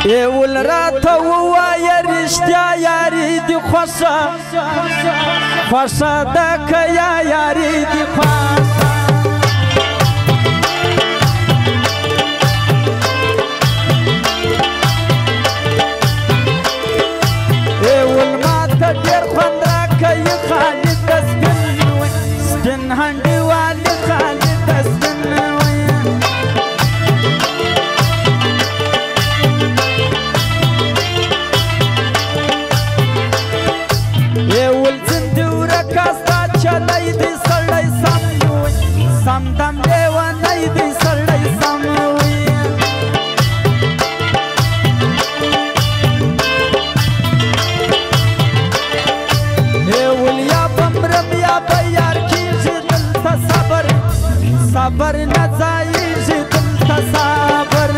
ए ولراته ووایا رښتیا یاري دی خوښه خوښه ده که یا یاري دی خوښه ای ول ماته ډېر خوند راکوي خالد د سپین هنډي والي خالد د سپین چلای دی سړی سم وي سم دم لیونی دی سړی سم وي ای ولیا بمرم یا به یار کېږي دلته صبر صبر نه ځایېږي دلته صبر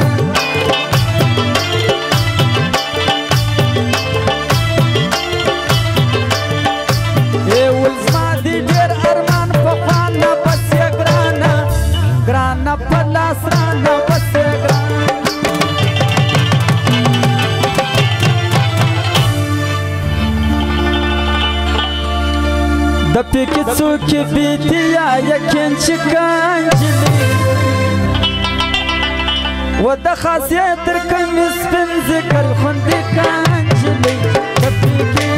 ای ول زما دی ډېر ارمان پخوا نه بس یې ګرانه ګرانه په لاس رانه بس یې ګرانه د پکې څوک بیتي یا یقین چې کنجلي و د خاصیت تر کمې سپین ذکر خوندې کنجلي د پکې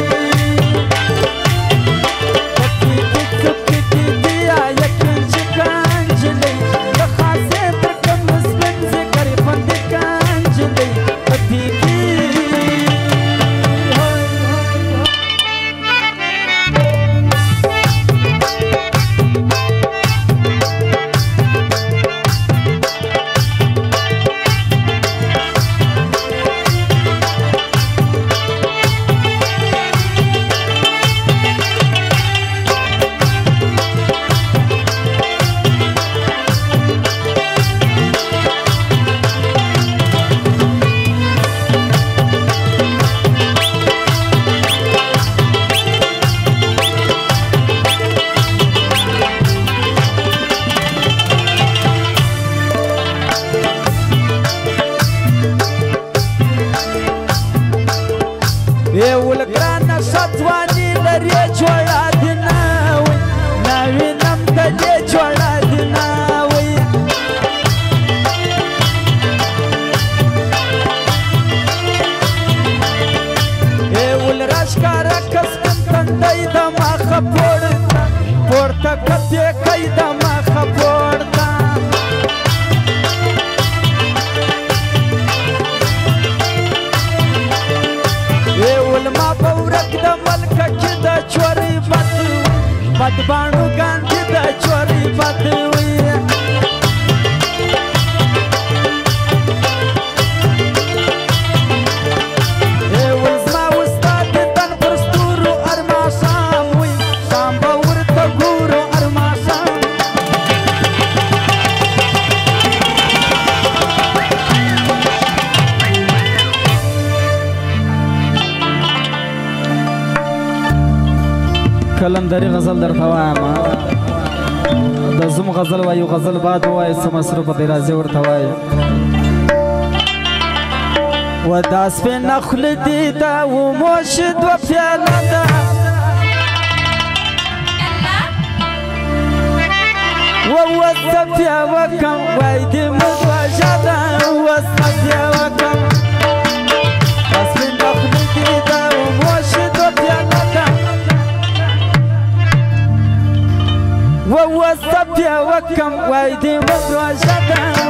ای ول ګرانه ښه ځواني لرې جوړه دې نه وي نه وینم د دې جوړه دې نه وي ای ول راښکاره که سپین تندی د مخه پورته که پیکی د مخه پورته ای ول ما به ورک د ملکه کې د چورۍ بد وي بدباڼو ګاندې د چورۍ بد وي ای ول زما استاد د تن پر ستورو ارماښام وي شام به ورته ګورو ارماښام کلندري غزل درته وایم د زوم غزل وایو غزل باد ووایي څه مصروف دی راځي ورته وایي و دا سپینه خوله دې ده وموش دوه پیاله ده ووسه بیا وکم وای دې موږ وژه ده ووسه بیا وکم دا سپینه خوله دې ده وموش دوه پیاله ده ووسه بیا وکم وای دې موږ وژه ده